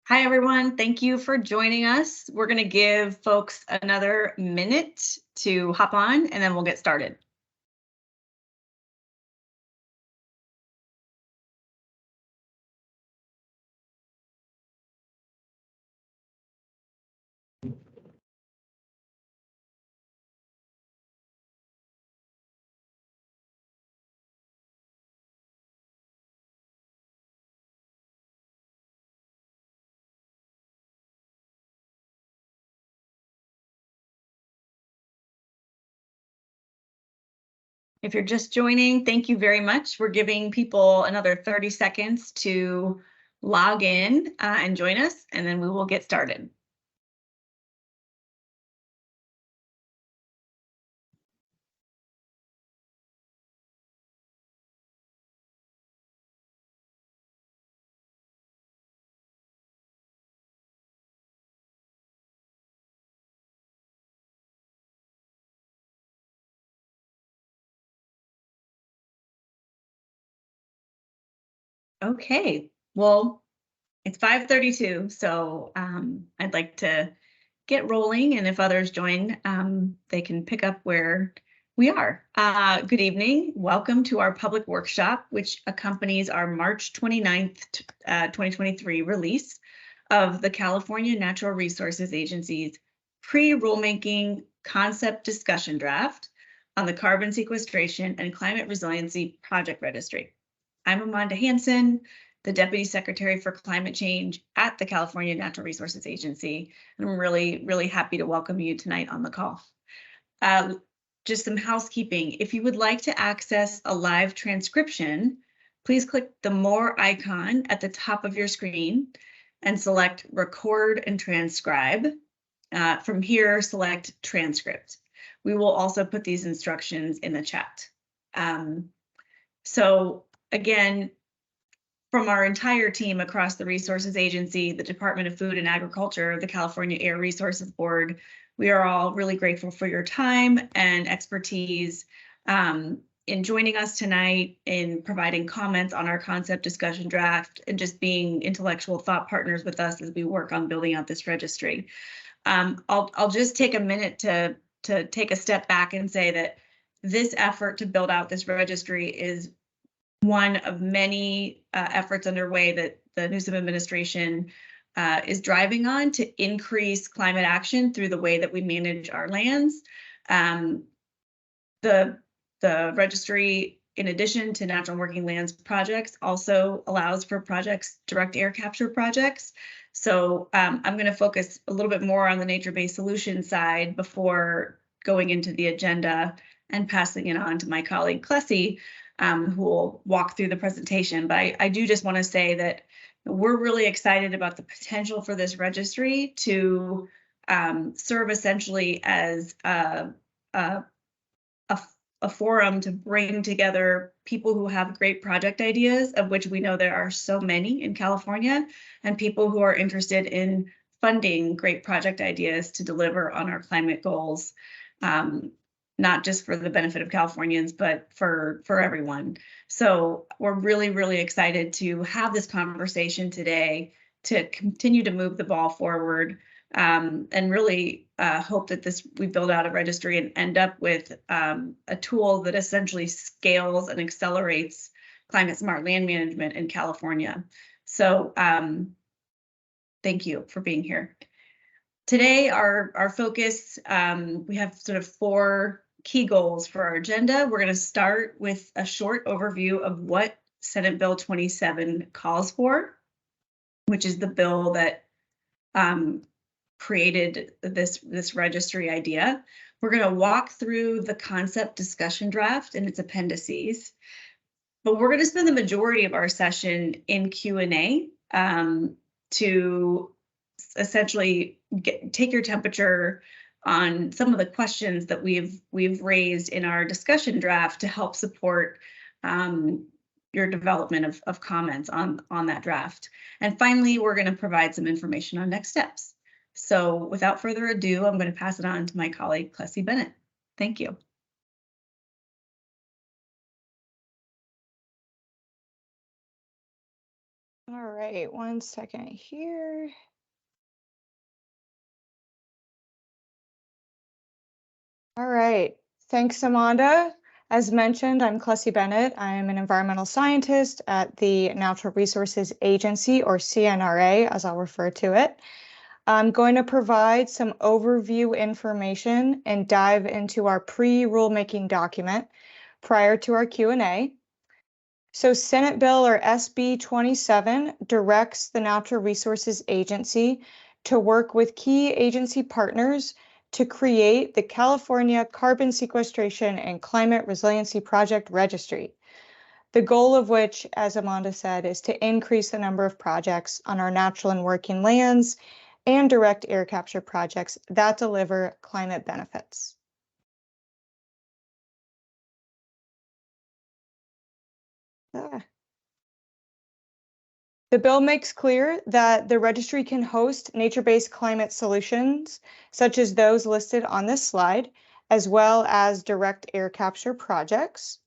Hi, everyone. Thank you for joining us. We're going to give folks another minute to hop on, and then we'll get started. If you're just joining, thank you very much. We're giving people another 30 seconds to log in and join us, and then we will get started. Okay, well, it's 5:32, so I'd like to get rolling, and if others join, they can pick up where we are. Good evening. Welcome to our public workshop, which accompanies our March 29th, 2023 release of the California Natural Resources Agency's pre-rulemaking concept discussion draft on the carbon sequestration and climate resiliency project registry. I'm Amanda Hansen, the Deputy Secretary for Climate Change at the California Natural Resources Agency. And I'm really happy to welcome you tonight on the call. Just some housekeeping. If you would like to access a live transcription, please click the More icon at the top of your screen and select Record and Transcribe. From here, select Transcript. We will also put these instructions in the chat. So again, from our entire team across the Resources Agency, the Department of Food and Agriculture, the California Air Resources Board, we are all really grateful for your time and expertise in joining us tonight, in providing comments on our concept discussion draft, and just being intellectual thought partners with us as we work on building out this registry. I'll just take a minute to take a step back and say that this effort to build out this registry is one of many efforts underway that the Newsom administration is driving on to increase climate action through the way that we manage our lands. The registry, in addition to natural working lands projects, also allows for direct air capture projects. So I'm going to focus a little bit more on the nature-based solution side before going into the agenda and passing it on to my colleague Clessy, who will walk through the presentation. But I do just want to say that we're really excited about the potential for this registry to serve essentially as a forum to bring together people who have great project ideas, of which we know there are so many in California, and people who are interested in funding great project ideas to deliver on our climate goals. Not just for the benefit of Californians, but for everyone. So we're really excited to have this conversation today to continue to move the ball forward, and really hope that we build out a registry and end up with a tool that essentially scales and accelerates climate smart land management in California. So thank you for being here. Today, our focus, we have sort of 4 key goals for our agenda. We're going to start with a short overview of what Senate Bill 27 calls for, which is the bill that created this registry idea. We're going to walk through the concept discussion draft and its appendices, but we're going to spend the majority of our session in Q&A to essentially take your temperature on some of the questions that we've raised in our discussion draft to help support your development of comments on that draft. And finally, we're going to provide some information on next steps. So without further ado, I'm going to pass it on to my colleague, Clessy Bennett. Thank you. All right, 1 second here. All right, thanks, Amanda. As mentioned, I'm Clessie Bennett. I am an environmental scientist at the Natural Resources Agency, or CNRA, as I'll refer to it. I'm going to provide some overview information and dive into our pre-rulemaking document prior to our Q&A. So Senate Bill, or SB 27, directs the Natural Resources Agency to work with key agency partners to create the California Carbon Sequestration and Climate Resiliency Project Registry. The goal of which, as Amanda said, is to increase the number of projects on our natural and working lands and direct air capture projects that deliver climate benefits. The bill makes clear that the registry can host nature-based climate solutions, such as those listed on this slide, as well as direct air capture projects.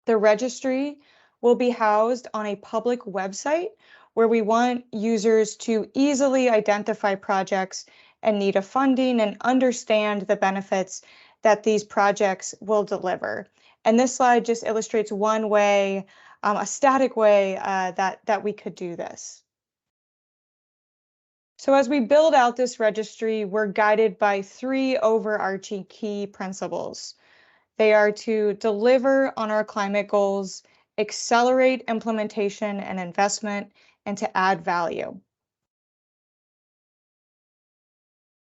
The registry will be housed on a public website where we want users to easily identify projects in need of funding and understand the benefits that these projects will deliver. And this slide just illustrates one way, a static way that we could do this. So as we build out this registry, we're guided by 3 overarching key principles. They are to deliver on our climate goals, accelerate implementation and investment, and to add value.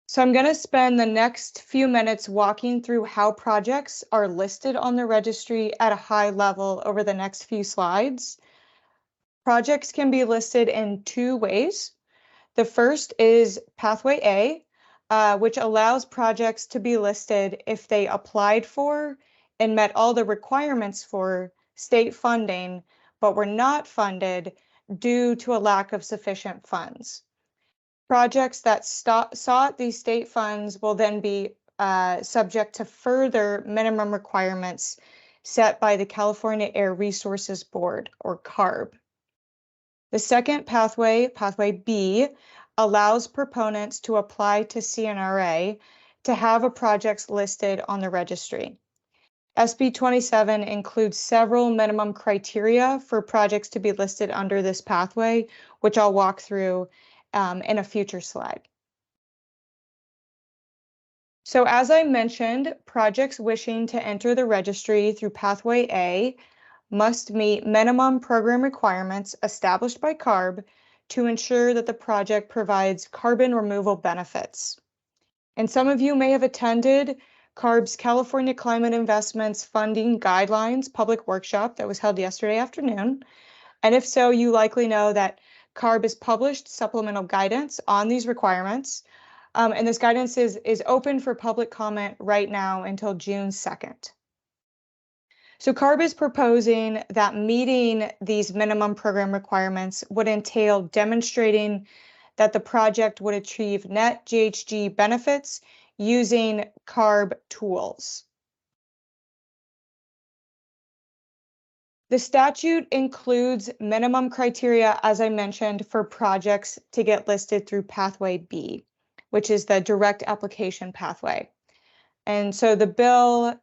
So I'm going to spend the next few minutes walking through how projects are listed on the registry at a high level over the next few slides. Projects can be listed in 2 ways. The first is Pathway A, which allows projects to be listed if they applied for and met all the requirements for state funding, but were not funded due to a lack of sufficient funds. Projects that sought these state funds will then be subject to further minimum requirements set by the California Air Resources Board, or CARB. The second pathway, Pathway B, allows proponents to apply to CNRA to have a project listed on the registry. SB 27 includes several minimum criteria for projects to be listed under this pathway, which I'll walk through in a future slide. So as I mentioned, projects wishing to enter the registry through Pathway A must meet minimum program requirements established by CARB to ensure that the project provides carbon removal benefits. And some of you may have attended CARB's California Climate Investments Funding Guidelines public workshop that was held yesterday afternoon. And if so, you likely know that CARB has published supplemental guidance on these requirements. And this guidance is open for public comment right now until June 2nd. So CARB is proposing that meeting these minimum program requirements would entail demonstrating that the project would achieve net GHG benefits using CARB tools. The statute includes minimum criteria, as I mentioned, for projects to get listed through Pathway B, which is the direct application pathway. And so the bill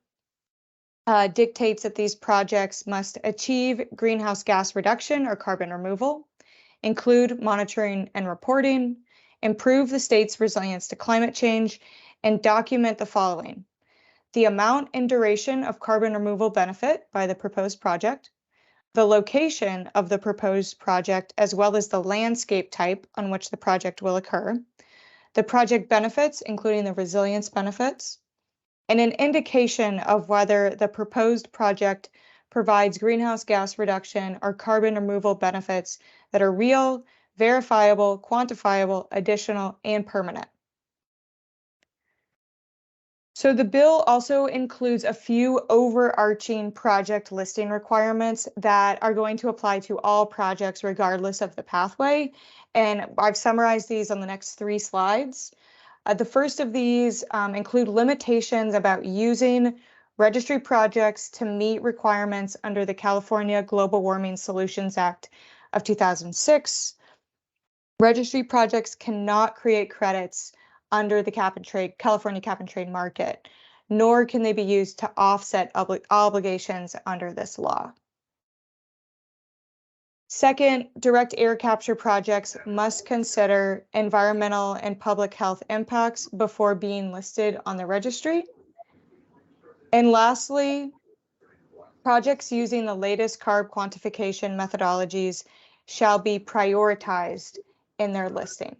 dictates that these projects must achieve greenhouse gas reduction or carbon removal, include monitoring and reporting, improve the state's resilience to climate change, and document the following: the amount and duration of carbon removal benefit by the proposed project, the location of the proposed project, as well as the landscape type on which the project will occur, the project benefits, including the resilience benefits, and an indication of whether the proposed project provides greenhouse gas reduction or carbon removal benefits that are real, verifiable, quantifiable, additional, and permanent. So the bill also includes a few overarching project listing requirements that are going to apply to all projects regardless of the pathway. And I've summarized these on the next 3 slides. The first of these include limitations about using registry projects to meet requirements under the California Global Warming Solutions Act of 2006. Registry projects cannot create credits under the California cap and trade market, nor can they be used to offset obligations under this law. Second, direct air capture projects must consider environmental and public health impacts before being listed on the registry. And lastly, projects using the latest CARB quantification methodologies shall be prioritized in their listing.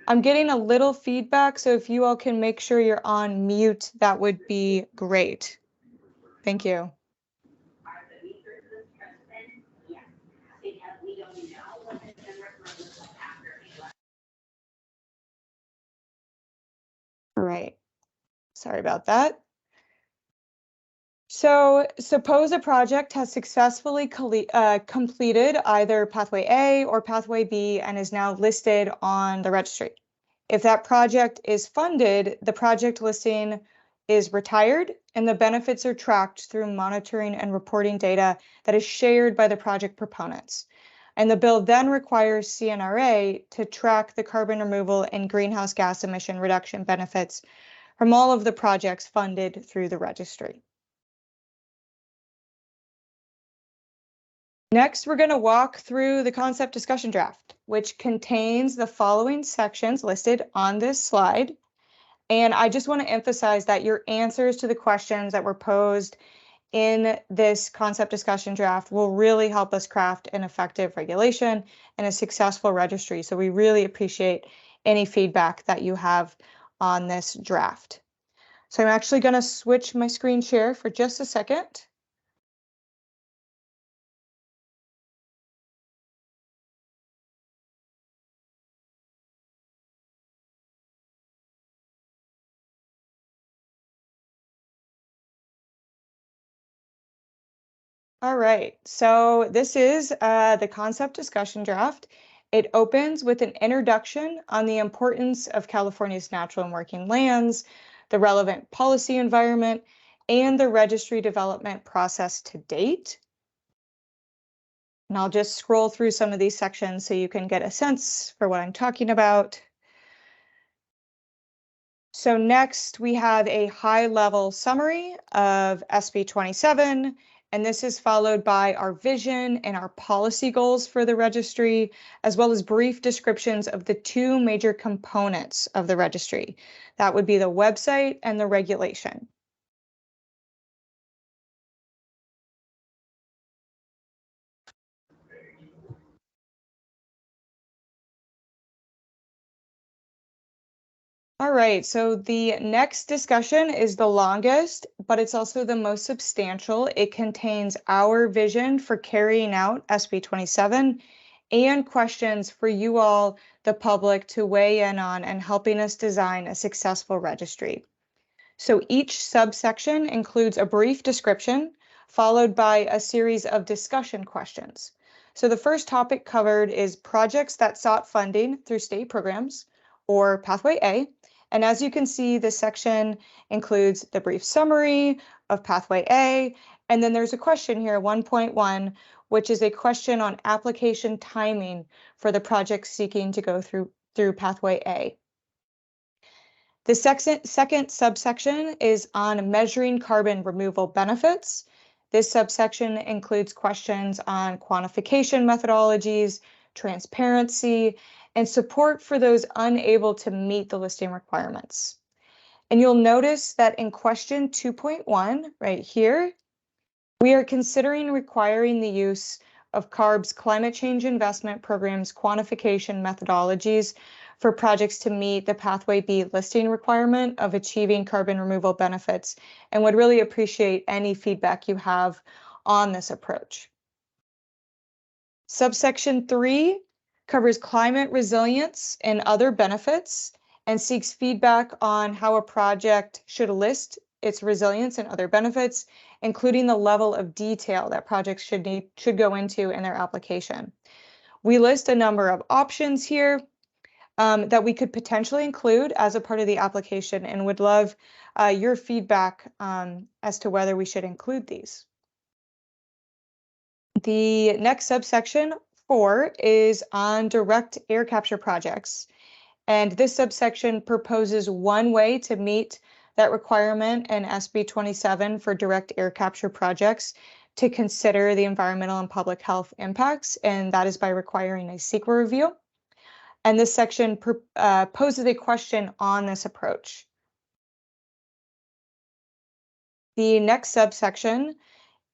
I'm getting a little feedback, so if you all can make sure you're on mute, that would be great. Thank you. All right. Sorry about that. So suppose a project has successfully completed either Pathway A or Pathway B and is now listed on the registry. If that project is funded, the project listing is retired and the benefits are tracked through monitoring and reporting data that is shared by the project proponents. And the bill then requires CNRA to track the carbon removal and greenhouse gas emission reduction benefits from all of the projects funded through the registry. Next, we're going to walk through the concept discussion draft, which contains the following sections listed on this slide. And I just want to emphasize that your answers to the questions that were posed in this concept discussion draft will really help us craft an effective regulation and a successful registry. So we really appreciate any feedback that you have on this draft. So I'm actually going to switch my screen share for just a second. All right, so this is the concept discussion draft. It opens with an introduction on the importance of California's natural and working lands, the relevant policy environment, and the registry development process to date. And I'll just scroll through some of these sections so you can get a sense for what I'm talking about. So next we have a high-level summary of SB 27, and this is followed by our vision and our policy goals for the registry, as well as brief descriptions of the two major components of the registry. That would be the website and the regulation. All right, so the next discussion is the longest, but it's also the most substantial. It contains our vision for carrying out SB 27 and questions for you all, the public, to weigh in on and helping us design a successful registry. So each subsection includes a brief description, followed by a series of discussion questions. So the first topic covered is projects that sought funding through state programs, or Pathway A. And as you can see, this section includes the brief summary of Pathway A, and then there's a question here, 1.1, which is a question on application timing for the project seeking to go through Pathway A. The second subsection is on measuring carbon removal benefits. This subsection includes questions on quantification methodologies, transparency, and support for those unable to meet the listing requirements. And you'll notice that in question 2.1, right here, we are considering requiring the use of CARB's Climate Change Investment Program's quantification methodologies for projects to meet the Pathway B listing requirement of achieving carbon removal benefits, and would really appreciate any feedback you have on this approach. Subsection 3 covers climate resilience and other benefits and seeks feedback on how a project should list its resilience and other benefits, including the level of detail that projects should go into in their application. We list a number of options here that we could potentially include as a part of the application, and would love your feedback as to whether we should include these. The next subsection 4 is on direct air capture projects. And this subsection proposes one way to meet that requirement in SB 27 for direct air capture projects to consider the environmental and public health impacts, and that is by requiring a CEQA review. And this section poses a question on this approach. The next subsection,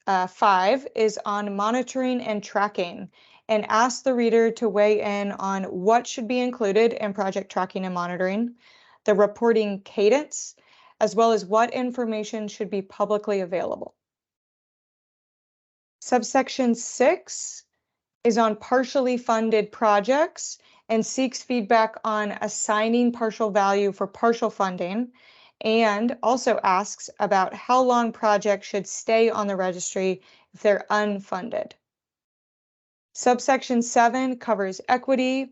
5, is on monitoring and tracking, and asks the reader to weigh in on what should be included in project tracking and monitoring, the reporting cadence, as well as what information should be publicly available. Subsection 6 is on partially funded projects and seeks feedback on assigning partial value for partial funding, and also asks about how long projects should stay on the registry if they're unfunded. Subsection 7 covers equity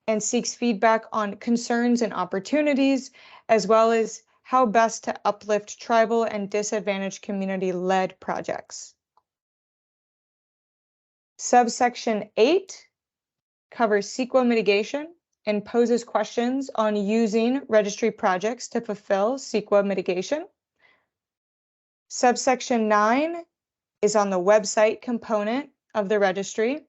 and seeks feedback on concerns and opportunities, as well as how best to uplift tribal and disadvantaged community-led projects. Subsection 8 covers CEQA mitigation and poses questions on using registry projects to fulfill CEQA mitigation. Subsection 9 is on the website component of the registry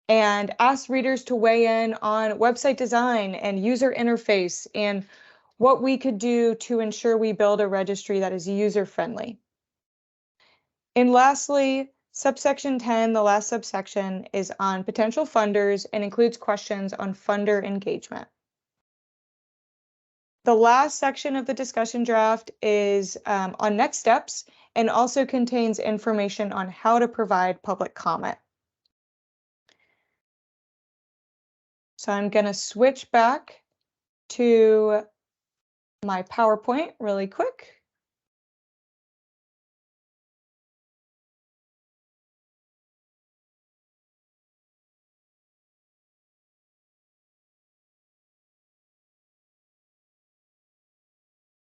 and asks readers to weigh in on website design and user interface and what we could do to ensure we build a registry that is user-friendly. And lastly, subsection 10, the last subsection, is on potential funders and includes questions on funder engagement. The last section of the discussion draft is on next steps and also contains information on how to provide public comment. So I'm going to switch back to my PowerPoint really quick.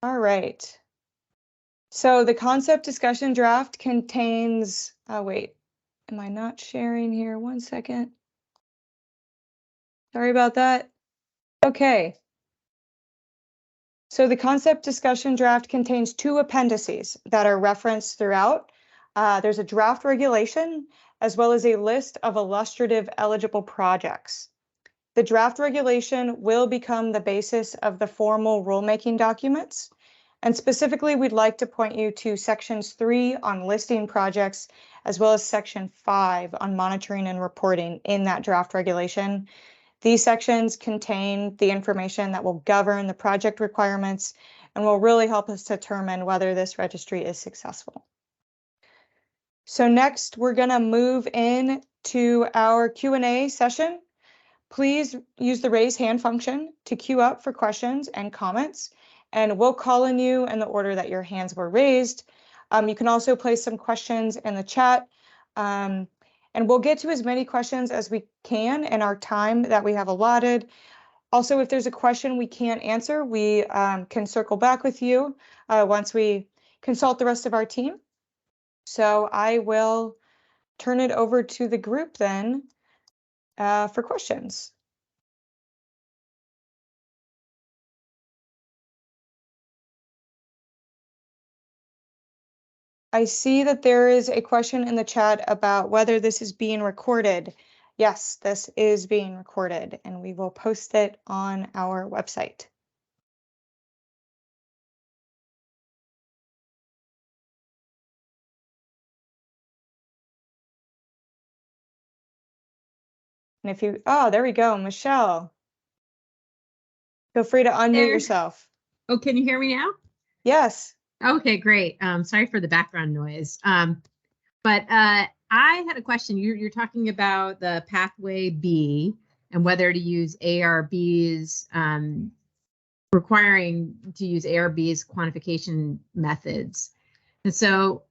All right. So the concept discussion draft contains, wait, am I not sharing here? 1 second. Sorry about that. Okay. So the concept discussion draft contains 2 appendices that are referenced throughout. There's a draft regulation as well as a list of illustrative eligible projects. The draft regulation will become the basis of the formal rulemaking documents. And specifically, we'd like to point you to sections 3 on listing projects, as well as section 5 on monitoring and reporting in that draft regulation. These sections contain the information that will govern the project requirements and will really help us determine whether this registry is successful. So next, we're going to move in to our Q&A session. Please use the raise hand function to queue up for questions and comments, and we'll call on you in the order that your hands were raised. You can also place some questions in the chat, and we'll get to as many questions as we can in our time that we have allotted. Also, if there's a question we can't answer, we can circle back with you once we consult the rest of our team. So I will turn it over to the group then for questions. I see that there is a question in the chat about whether this is being recorded. Yes, this is being recorded, and we will post it on our website. And if you, oh, there we go, Michelle. Feel free to unmute yourself. Oh, can you hear me now? Yes. Okay, great. Sorry for the background noise. But I had a question. You're talking about the pathway B and whether to use ARB's, requiring to use ARB's quantification methods. And so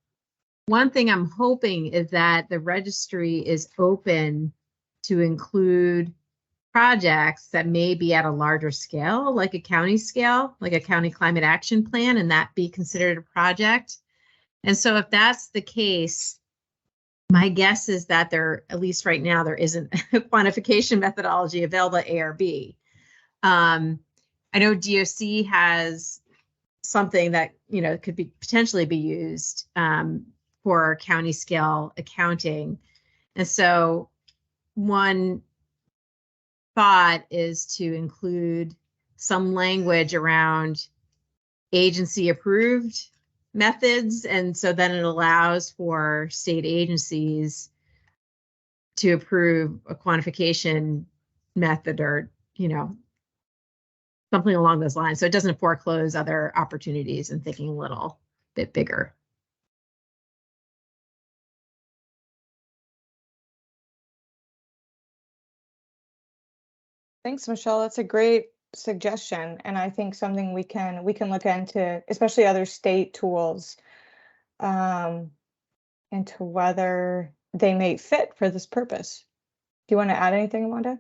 one thing I'm hoping is that the registry is open to include projects that may be at a larger scale, like a county scale, like a county climate action plan, and that be considered a project. And so if that's the case, My guess is that at least right now, there isn't a quantification methodology available at ARB. I know DOC has something that, could be potentially be used for county scale accounting. And so one thought is to include some language around agency approved methods. And so then it allows for state agencies to approve a quantification method or, something along those lines. So it doesn't foreclose other opportunities and thinking a little bit bigger. Thanks, Michelle. That's a great suggestion, and I think something we can look into, especially other state tools, into whether they may fit for this purpose. Do you want to add anything, Wanda?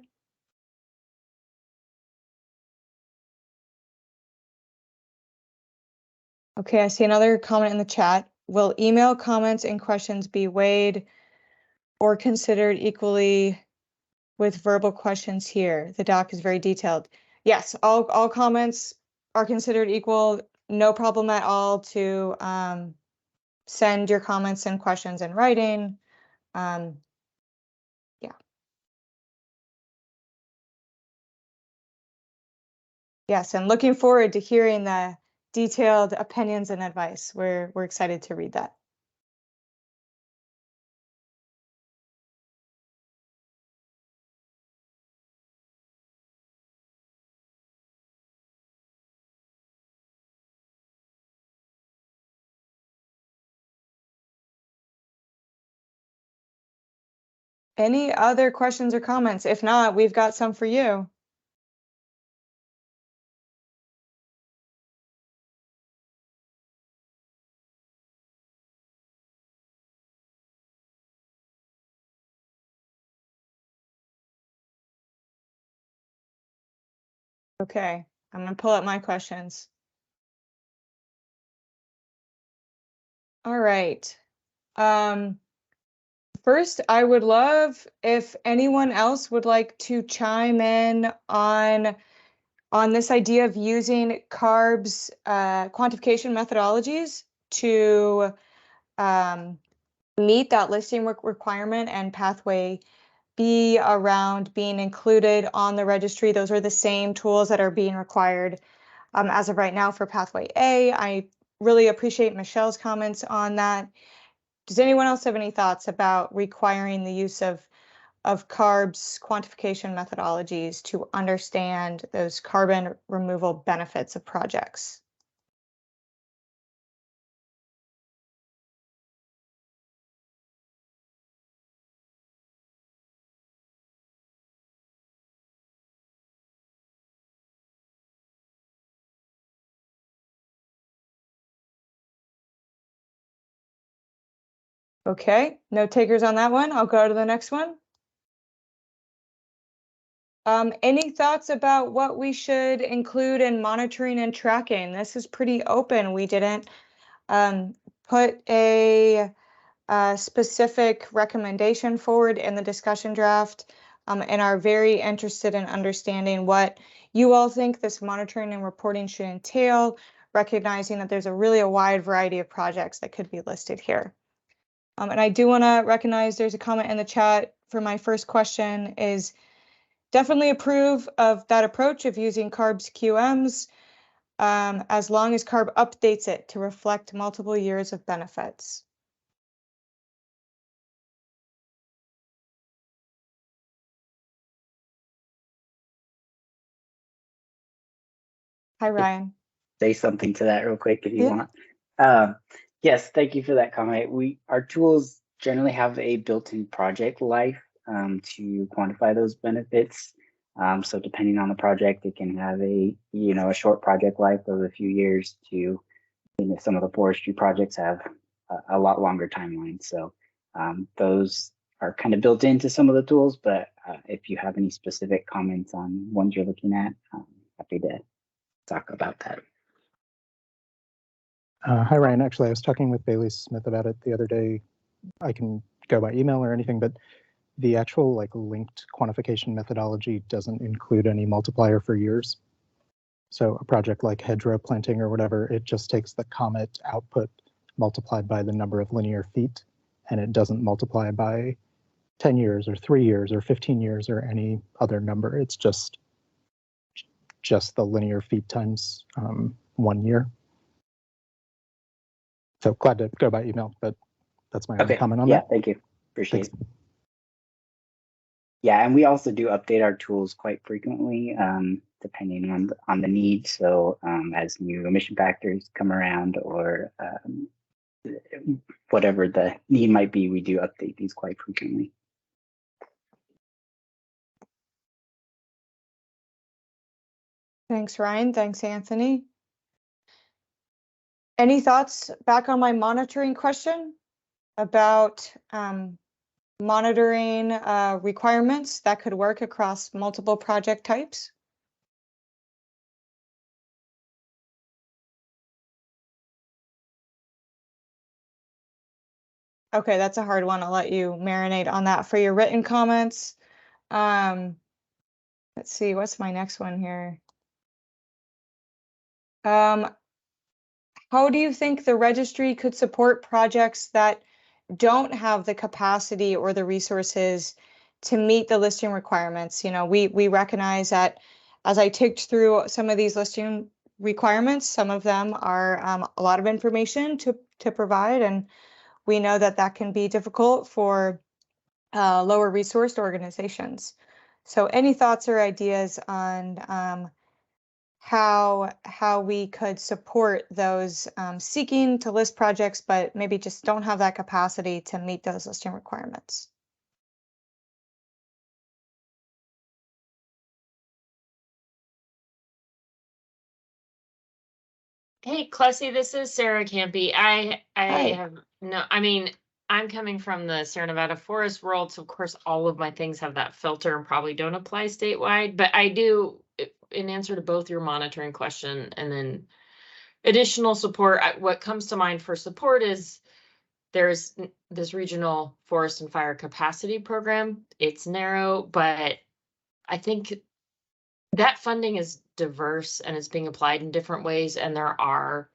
Okay, I see another comment in the chat. Will email comments and questions be weighed or considered equally with verbal questions here? The doc is very detailed. Yes, all comments are considered equal. No problem at all to send your comments and questions in writing. Yeah. Yes, and looking forward to hearing the detailed opinions and advice. We're excited to read that. Any other questions or comments? If not, we've got some for you. Okay, I'm gonna pull up my questions. All right. First, I would love if anyone else would like to chime in on this idea of using CARB's quantification methodologies to meet that listing requirement and pathway B around being included on the registry. Those are the same tools that are being required as of right now for pathway A. I really appreciate Michelle's comments on that. Does anyone else have any thoughts about requiring the use of CARB's quantification methodologies to understand those carbon removal benefits of projects? Okay, no takers on that one. I'll go to the next one. Any thoughts about what we should include in monitoring and tracking? This is pretty open. We didn't put a specific recommendation forward in the discussion draft, and are very interested in understanding what you all think this monitoring and reporting should entail, recognizing that there's a wide variety of projects that could be listed here. And I do want to recognize there's a comment in the chat for my first question is definitely approve of that approach of using CARB's QMs as long as CARB updates it to reflect multiple years of benefits. Hi, Ryan. Say something to that real quick if you Yeah. want. Yes, thank you for that comment. Our tools generally have a built-in project life to quantify those benefits. So depending on the project, it can have a short project life of a few years to some of the forestry projects have a lot longer timelines. So those are kind of built into some of the tools, but if you have any specific comments on ones you're looking at, I'm happy to talk about that. Hi, Ryan. Actually, I was talking with Bailey Smith about it the other day. I can go by email or anything, but the actual like linked quantification methodology doesn't include any multiplier for years. So a project like hedgerow planting or whatever, it just takes the comet output multiplied by the number of linear feet, and it doesn't multiply by 10 years or 3 years or 15 years or any other number. It's just the linear feet times 1 year. So glad to go by email, but that's my only comment on that. Thank you. Appreciate Thanks. it. Yeah, and we also do update our tools quite frequently, depending on the need. So as new emission factors come around or whatever the need might be, we do update these quite frequently. Thanks, Ryan. Thanks, Anthony. Any thoughts back on my monitoring question about monitoring requirements that could work across multiple project types? Okay, that's a hard one. I'll let you marinate on that for your written comments. Let's see, what's my next one here? How do you think the registry could support projects that don't have the capacity or the resources to meet the listing requirements? You know, we recognize that as I ticked through some of these listing requirements, some of them are a lot of information to provide, and we know that that can be difficult for lower resourced organizations. So any thoughts or ideas on how we could support those seeking to list projects, but maybe just don't have that capacity to meet those listing requirements? Hey, Clessy, this is Sarah Campy. I Hi. have no, I mean, I'm coming from the Sierra Nevada forest world, so of course all of my things have that filter and probably don't apply statewide, but I do, in answer to both your monitoring question and then additional support, what comes to mind for support is there's this regional forest and fire capacity program. It's narrow, but I think that funding is diverse and it's being applied in different ways. And there are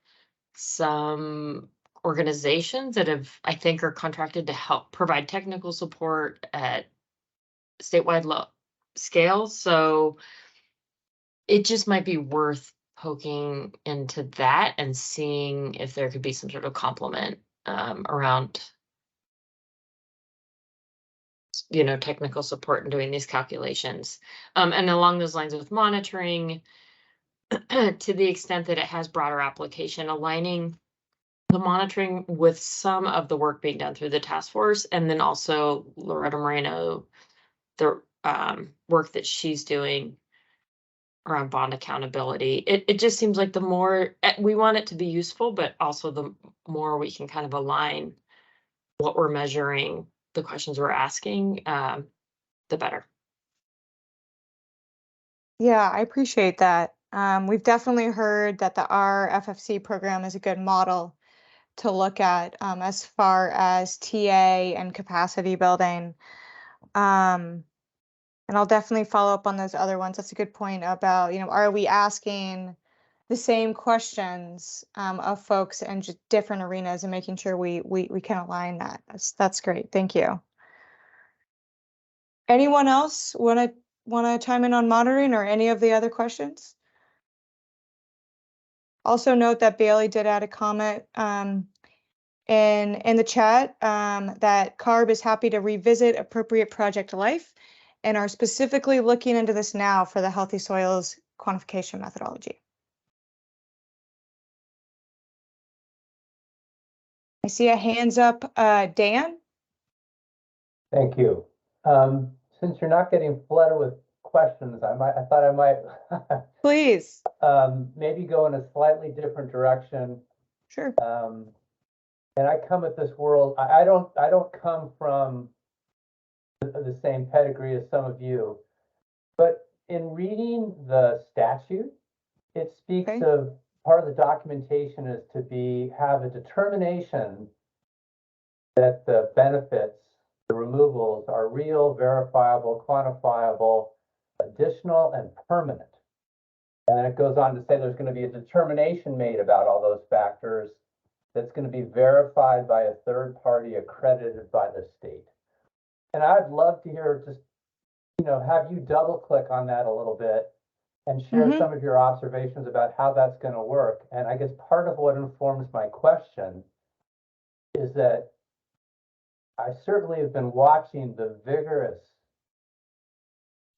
some organizations that I think are contracted to help provide technical support at statewide scale. So it just might be worth poking into that and seeing if there could be some sort of complement around, you know, technical support in doing these calculations. And along those lines with monitoring, to the extent that it has broader application, aligning the monitoring with some of the work being done through the task force, and then also Loretta Moreno, the work that she's doing around bond accountability. It just seems like the more we want it to be useful, but also the more we can kind of align what we're measuring, the questions we're asking, the better. Yeah, I appreciate that. We've definitely heard that the RFFC program is a good model to look at as far as TA and capacity building. And I'll definitely follow up on those other ones. That's a good point about, you know, are we asking the same questions of folks in just different arenas and making sure we can align that. That's great. Thank you. Anyone else want to chime in on monitoring or any of the other questions? Also note that Bailey did add a comment in the chat that CARB is happy to revisit appropriate project life and are specifically looking into this now for the healthy soils quantification methodology. I see a hands up, Dan. Thank you. Since you're not getting flooded with questions, I thought I might Please. maybe go in a slightly different direction. Sure. And I come at this world. I don't come from the same pedigree as some of you, but in reading the statute, it speaks of part of the documentation is to have a determination that the benefits the removals are real, verifiable, quantifiable, additional, and permanent. And then it goes on to say there's going to be a determination made about all those factors that's going to be verified by a third party accredited by the state. And I'd love to hear just, have you double click on that a little bit and share some of your observations about how that's going to work. And I guess part of what informs my question is that I certainly have been watching the vigorous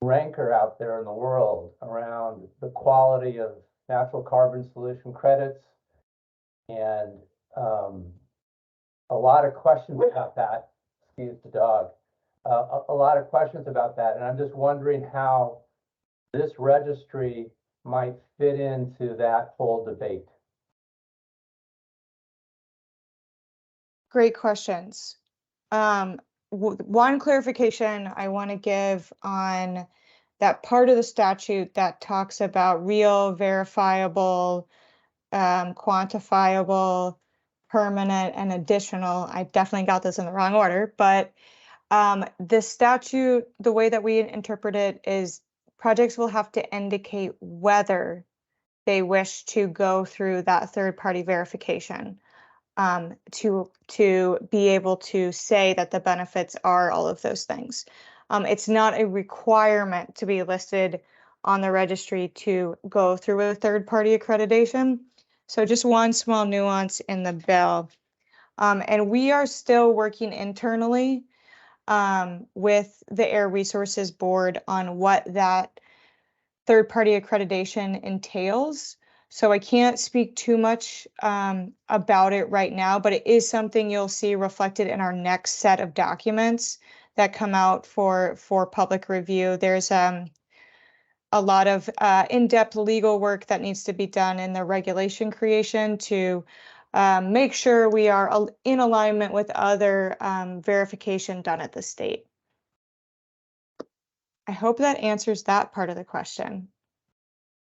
rancor out there in the world around the quality of natural carbon solution credits, and a lot of questions about that. Excuse the dog. A lot of questions about that, and I'm just wondering how this registry might fit into that whole debate. Great questions. One clarification I want to give on that part of the statute that talks about real, verifiable, quantifiable, permanent, and additional. I definitely got this in the wrong order, but the statute, the way that we interpret it is projects will have to indicate whether they wish to go through that third-party verification to be able to say that the benefits are all of those things. It's not a requirement to be listed on the registry to go through a third-party accreditation. So just one small nuance in the bill. And we are still working internally with the Air Resources Board on what that third-party accreditation entails. So I can't speak too much about it right now, but it is something you'll see reflected in our next set of documents that come out for public review. There's a lot of in-depth legal work that needs to be done in the regulation creation to make sure we are in alignment with other verification done at the state. I hope that answers that part of the question.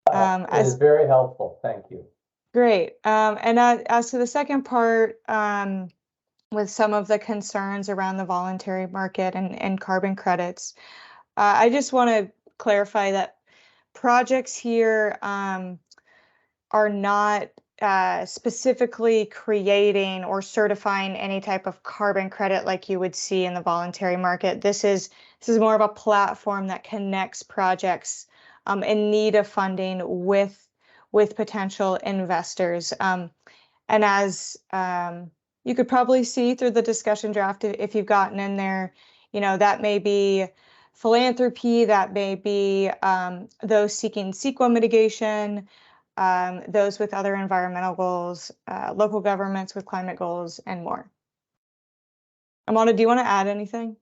It is very helpful. Thank you. Great. And as to the second part, with some of the concerns around the voluntary market and carbon credits, I just want to clarify that projects here are not specifically creating or certifying any type of carbon credit like you would see in the voluntary market. This is more of a platform that connects projects in need of funding with potential investors. And as you could probably see through the discussion draft, if you've gotten in there, that may be philanthropy, that may be those seeking CEQA mitigation, those with other environmental goals, local governments with climate goals, and more. Amanda, do you want to add anything?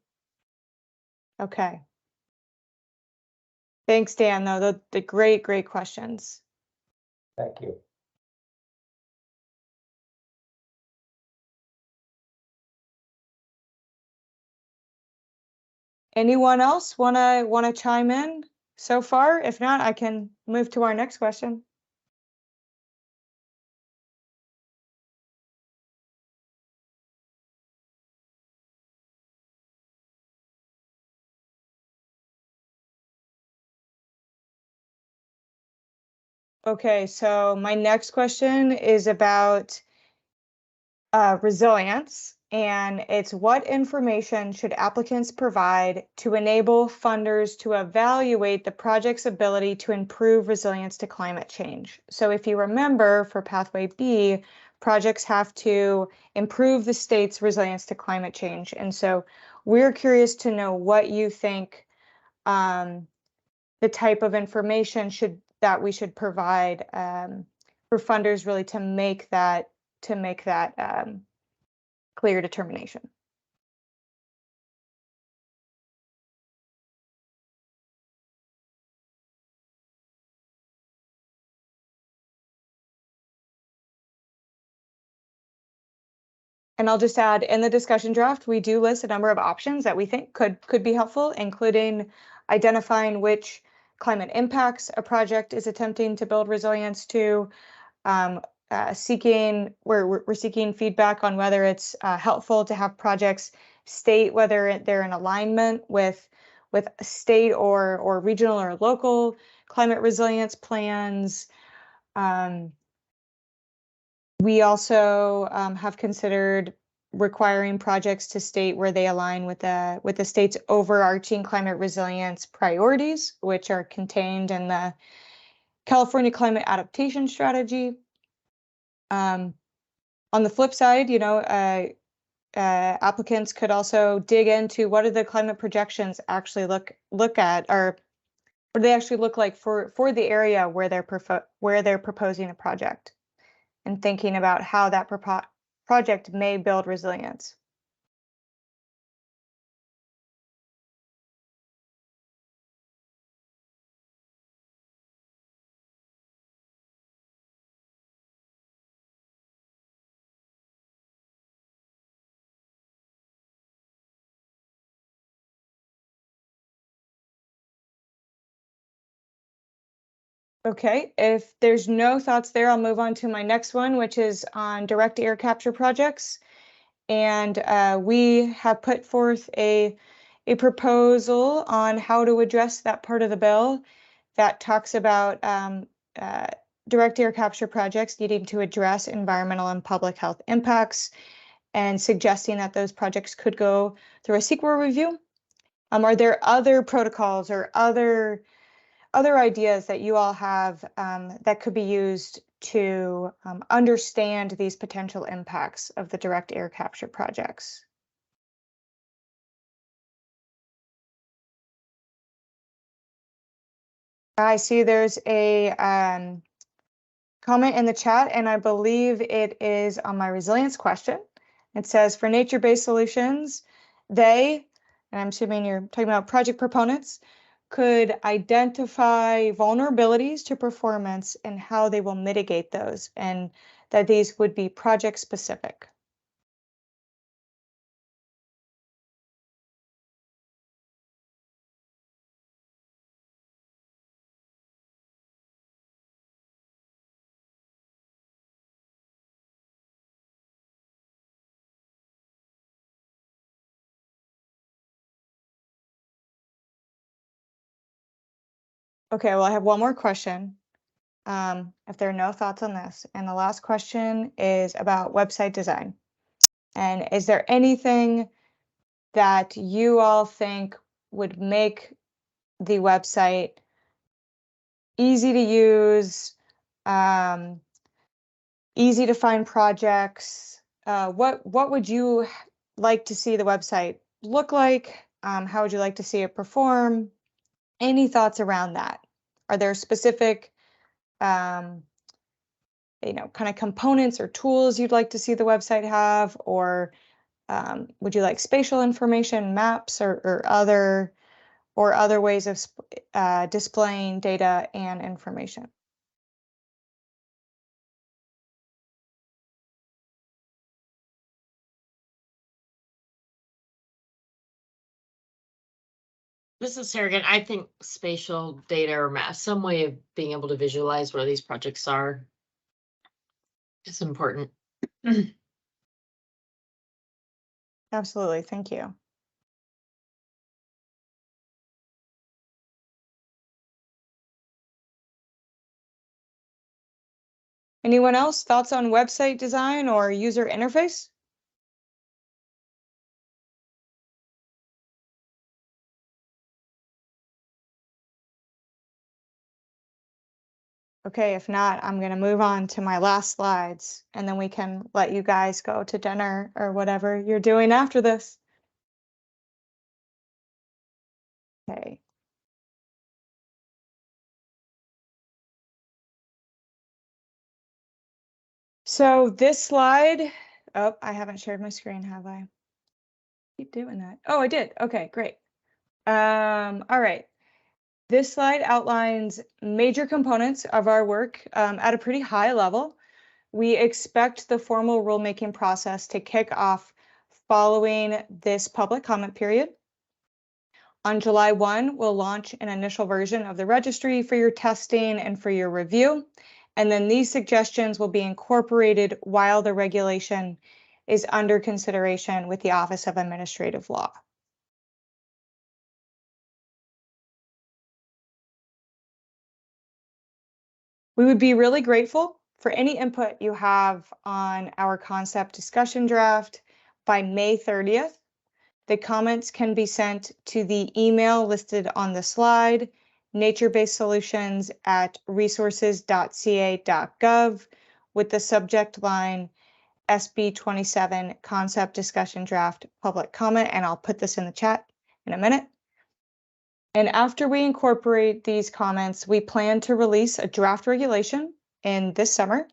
Okay. Thanks, Dan, though. The great questions. Thank you. Anyone else wanna chime in so far? If not, I can move to our next question. Okay, so my next question is about resilience, and it's what information should applicants provide to enable funders to evaluate the project's ability to improve resilience to climate change? So if you remember, for Pathway B, projects have to improve the state's resilience to climate change. And so we're curious to know what you think the type of information that we should provide for funders really to make that clear determination. And I'll just add, in the discussion draft, we do list a number of options that we think could be helpful, including identifying which climate impacts a project is attempting to build resilience to, we're seeking feedback on whether it's helpful to have projects state whether they're in alignment with state or regional or local climate resilience plans. We also have considered requiring projects to state where they align with the state's overarching climate resilience priorities, which are contained in the California Climate Adaptation Strategy. On the flip side, applicants could also dig into what do the climate projections actually look at, or what do they actually look like for the area where they're proposing a project, and thinking about how that project may build resilience. Okay, if there's no thoughts there, I'll move on to my next one, which is on direct air capture projects. And we have put forth a proposal on how to address that part of the bill that talks about direct air capture projects needing to address environmental and public health impacts, and suggesting that those projects could go through a CEQA review. Are there other protocols or other ideas that you all have that could be used to understand these potential impacts of the direct air capture projects? I see there's a comment in the chat, and I believe it is on my resilience question. It says, for nature-based solutions, and I'm assuming you're talking about project proponents, could identify vulnerabilities to performance and how they will mitigate those, and that these would be project specific. Okay, well, I have one more question. If there are no thoughts on this, and the last question is about website design. And is there anything that you all think would make the website easy to use, easy to find projects? What would you like to see the website look like? How would you like to see it perform? Any thoughts around that? Are there specific kind of components or tools you'd like to see the website have, or would you like spatial information, maps, or other ways of displaying data and information? This is Sarah again. I think spatial data or maps, some way of being able to visualize where these projects are, is important. Absolutely, thank you. Anyone else? Thoughts on website design or user interface? Okay, if not, I'm going to move on to my last slides, and then we can let you guys go to dinner or whatever you're doing after this. Okay. So this slide, oh, I haven't shared my screen, have I? Keep doing that. Oh, I did. Okay, great. All right. This slide outlines major components of our work at a pretty high level. We expect the formal rulemaking process to kick off following this public comment period. On July 1, we'll launch an initial version of the registry for your testing and for your review. And then these suggestions will be incorporated while the regulation is under consideration with the Office of Administrative Law. We would be really grateful for any input you have on our concept discussion draft by May 30th. The comments can be sent to the email listed on the slide, naturebasedsolutions@resources.ca.gov, with the subject line SB 27 concept discussion draft public comment, and I'll put this in the chat in a minute. And after we incorporate these comments, we plan to release a draft regulation in this summer,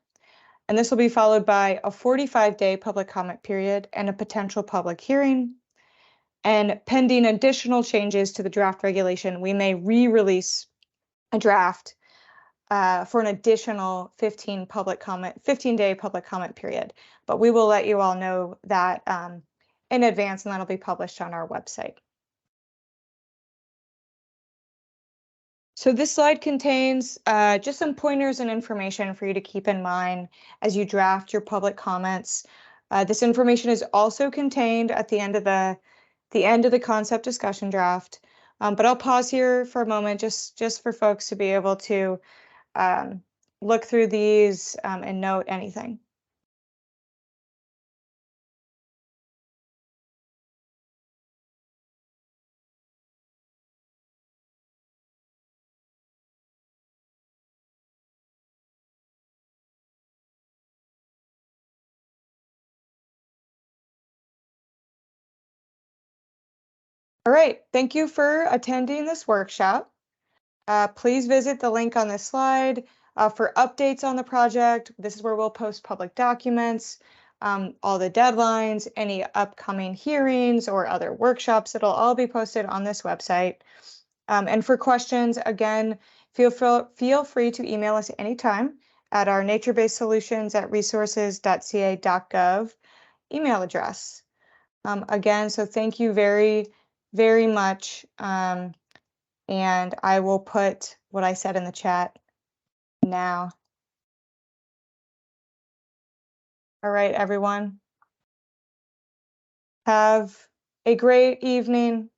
and this will be followed by a 45-day public comment period and a potential public hearing. And pending additional changes to the draft regulation, we may re-release a draft for an additional 15-day public comment period. But we will let you all know that in advance, and that'll be published on our website. So this slide contains just some pointers and information for you to keep in mind as you draft your public comments. This information is also contained at the end of the concept discussion draft. But I'll pause here for a moment just for folks to be able to look through these and note anything. All right, thank you for attending this workshop. Please visit the link on this slide for updates on the project. This is where we'll post public documents, all the deadlines, any upcoming hearings or other workshops. It'll all be posted on this website. And for questions, again, feel free to email us anytime at our naturebasedsolutions@resources.ca.gov email address. Again, so thank you very, very much. And I will put what I said in the chat now. All right, everyone. Have a great evening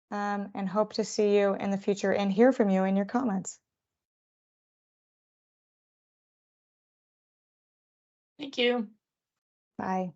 and hope to see you in the future and hear from you in your comments. Thank you. Bye.